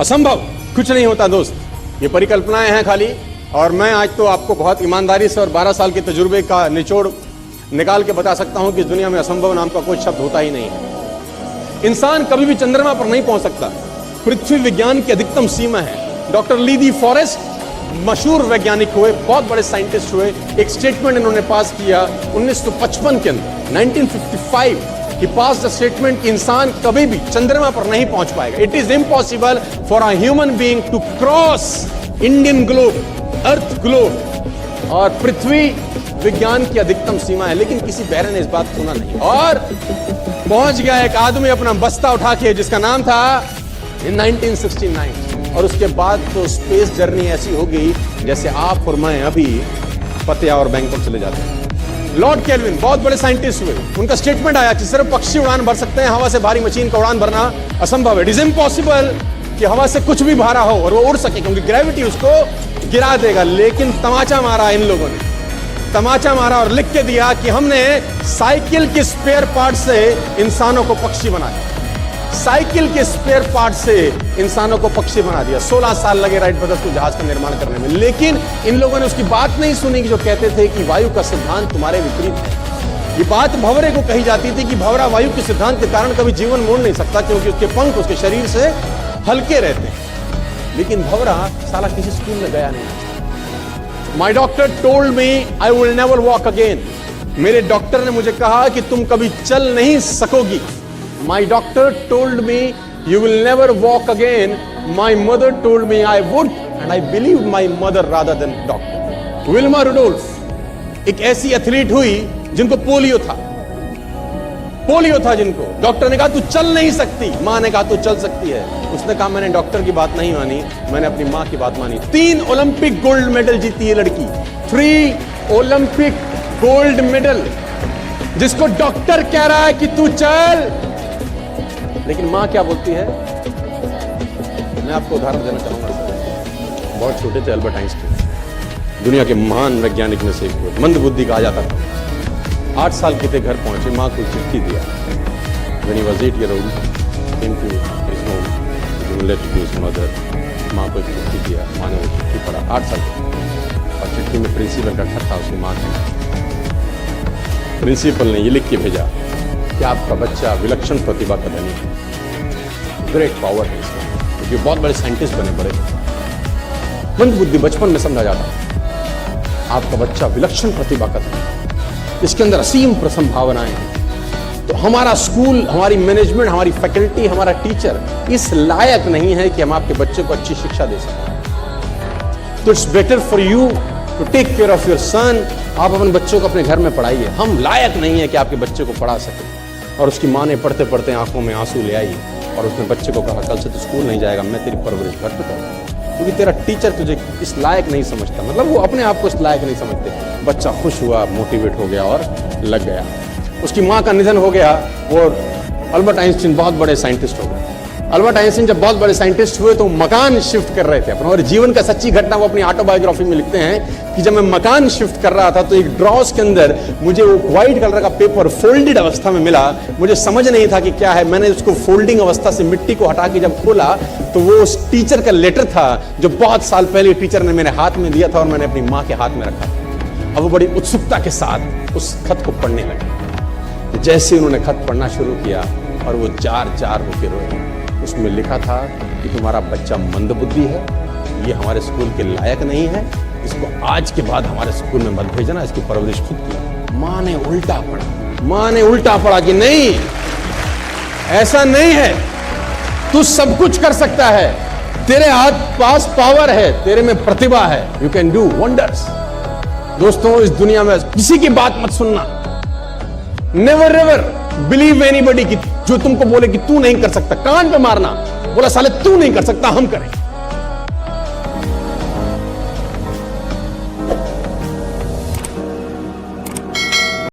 असंभव कुछ नहीं होता दोस्त, ये परिकल्पनाएं हैं खाली। और मैं आज तो आपको बहुत ईमानदारी से और 12 साल के तजुर्बे का निचोड़ निकाल के बता सकता हूं कि इस दुनिया में असंभव नाम का कोई शब्द होता ही नहीं है। इंसान कभी भी चंद्रमा पर नहीं पहुंच सकता, पृथ्वी विज्ञान की अधिकतम सीमा है। डॉक्टर ली दी फॉरेस्ट मशहूर वैज्ञानिक हुए, बहुत बड़े साइंटिस्ट हुए, एक स्टेटमेंट इन्होंने पास किया 1955 के अंदर, 1955 ही पास द स्टेटमेंट कि इंसान कभी भी चंद्रमा पर नहीं पहुंच पाएगा। It is impossible for a human being to cross Indian globe, earth globe. और पृथ्वी विज्ञान की अधिकतम सीमा है, लेकिन किसी बहरे ने इस बात को सुना नहीं। और पहुंच गया एक आदमी अपना बस्ता उठा के, जिसका नाम था इन 1969। और उसके बाद तो स्पेस जर्नी ऐसी हो गई जैसे आप और मैं अभी पतिया और बैंकॉक चले जाते हैं। लॉर्ड केल्विन बहुत बड़े साइंटिस्ट हुए, उनका स्टेटमेंट आया कि सिर्फ पक्षी उड़ान भर सकते हैं, हवा से भारी मशीन का उड़ान भरना असंभव है। इट इज इम्पॉसिबल कि हवा से कुछ भी भारा हो और वो उड़ सके, क्योंकि ग्रेविटी उसको गिरा देगा। लेकिन तमाचा मारा इन लोगों ने, तमाचा मारा और लिख के दिया कि हमने साइकिल के स्पेयर पार्ट से इंसानों को पक्षी बनाया, साइकिल के स्पेयर पार्ट से इंसानों को पक्षी बना दिया। 16 साल लगे राइट ब्रदर्स को जहाज का निर्माण करने में, लेकिन इन लोगों ने उसकी बात नहीं सुनी कि जो कहते थे कि वायु का सिद्धांत तुम्हारे विपरीत है। ये बात भंवरे को कही जाती थी कि भंवरा वायु के सिद्धांत के कारण कभी जीवन मोड़ नहीं सकता, क्योंकि उसके पंख उसके शरीर से हल्के रहते हैं। लेकिन भंवरा साला किसी स्कूल में गया नहीं। माई doctor told me I will never walk again. मेरे डॉक्टर ने मुझे कहा कि तुम कभी चल नहीं सकोगी। My doctor told me you will never walk again. My mother told me I would, and I believed my mother rather than doctor. Wilma Rudolph एक ऐसी एथलीट हुई जिनको पोलियो था, पोलियो था जिनको डॉक्टर ने कहा तू चल नहीं सकती, मां ने कहा तू चल सकती है। उसने कहा मैंने डॉक्टर की बात नहीं मानी, मैंने अपनी मां की बात मानी। 3 ओलंपिक गोल्ड मेडल जीती है लड़की, 3 ओलंपिक गोल्ड मेडल, जिसको डॉक्टर कह रहा है कि तू चल। लेकिन मां क्या बोलती है? मैं आपको उदाहरण देना चाहूंगा। बहुत छोटे थे अल्बर्ट आइंस्टाइन, दुनिया के महान वैज्ञानिक में से एक हुए, मंदबुद्धि कहा जाता था। 8 साल के थे, घर पहुंचे, मां को चिट्ठी दिया। When he was 8 years old, came to his home, related to his mother. मां को एक चिट्ठी दिया, मां ने वो चिट्ठी पढ़ा, 8 साल के, और चिट्ठी में प्रिंसिपल का खत था उसकी मां का। प्रिंसिपल ने ये लिख के भेजा कि आपका बच्चा विलक्षण प्रतिभा का धनी है, ग्रेट पावर है इसमें, क्योंकि बहुत बड़े साइंटिस्ट बने, बड़े मंदबुद्धि बचपन में समझा जाता है। आपका बच्चा विलक्षण प्रतिभा का धनी है, इसके अंदर असीम संभावनाएं हैं। तो हमारा स्कूल, हमारी मैनेजमेंट, हमारी फैकल्टी, हमारा टीचर इस लायक नहीं है कि हम आपके बच्चे को अच्छी शिक्षा दे सकें। तो it's better for you to take care of your son. आप अपने बच्चों को अपने घर में पढ़ाइए, हम लायक नहीं है कि आपके बच्चे को पढ़ा सके। और उसकी माँ ने पढ़ते पढ़ते आंखों में आंसू ले आई और उसने बच्चे को कहा कल से तो स्कूल नहीं जाएगा, मैं तेरी परवरिश घर पे करूंगा, क्योंकि तेरा टीचर तुझे इस लायक नहीं समझता। मतलब वो अपने आप को इस लायक नहीं समझते। बच्चा खुश हुआ, मोटिवेट हो गया और लग गया। उसकी माँ का निधन हो गया और अल्बर्ट आइंस्टीन बहुत बड़े साइंटिस्ट हो गए। अल्बर्ट आइंस्टीन जब बहुत बड़े साइंटिस्ट हुए तो मकान शिफ्ट कर रहे थे अपना, और जीवन का सच्ची घटना वो अपनी ऑटोबायोग्राफी में लिखते हैं कि जब मैं मकान शिफ्ट कर रहा था तो एक ड्रॉस के अंदर मुझे वो व्हाइट कलर का पेपर फोल्डेड अवस्था में मिला। मुझे समझ नहीं था कि क्या है। मैंने उसको फोल्डिंग अवस्था से मिट्टी को हटा के जब खोला तो वो उस टीचर का लेटर था जो बहुत साल पहले टीचर ने मेरे हाथ में दिया था और मैंने अपनी माँ के हाथ में रखा था। अब वो बड़ी उत्सुकता के साथ उस खत को पढ़ने लगे। जैसे उन्होंने खत पढ़ना शुरू किया और वो जार जार होकर रोए। उसमें लिखा था कि तुम्हारा बच्चा मंदबुद्धि है, ये हमारे स्कूल के लायक नहीं है, इसको आज के बाद हमारे स्कूल में मत भेजना, इसकी परवरिश खुद की। माँ ने उल्टा पढ़ा, माँ ने उल्टा पढ़ा कि नहीं, ऐसा नहीं है, तू सब कुछ कर सकता है, तेरे हाथ पास पावर है, तेरे में प्रतिभा है, यू कैन डू वंडर्स। दोस्तों, इस दुनिया में किसी की बात मत सुनना, नेवर एवर बिलीव एनीबॉडी की जो तुमको बोले कि तू नहीं कर सकता, कान पे मारना, बोला साले तू नहीं कर सकता, हम करें।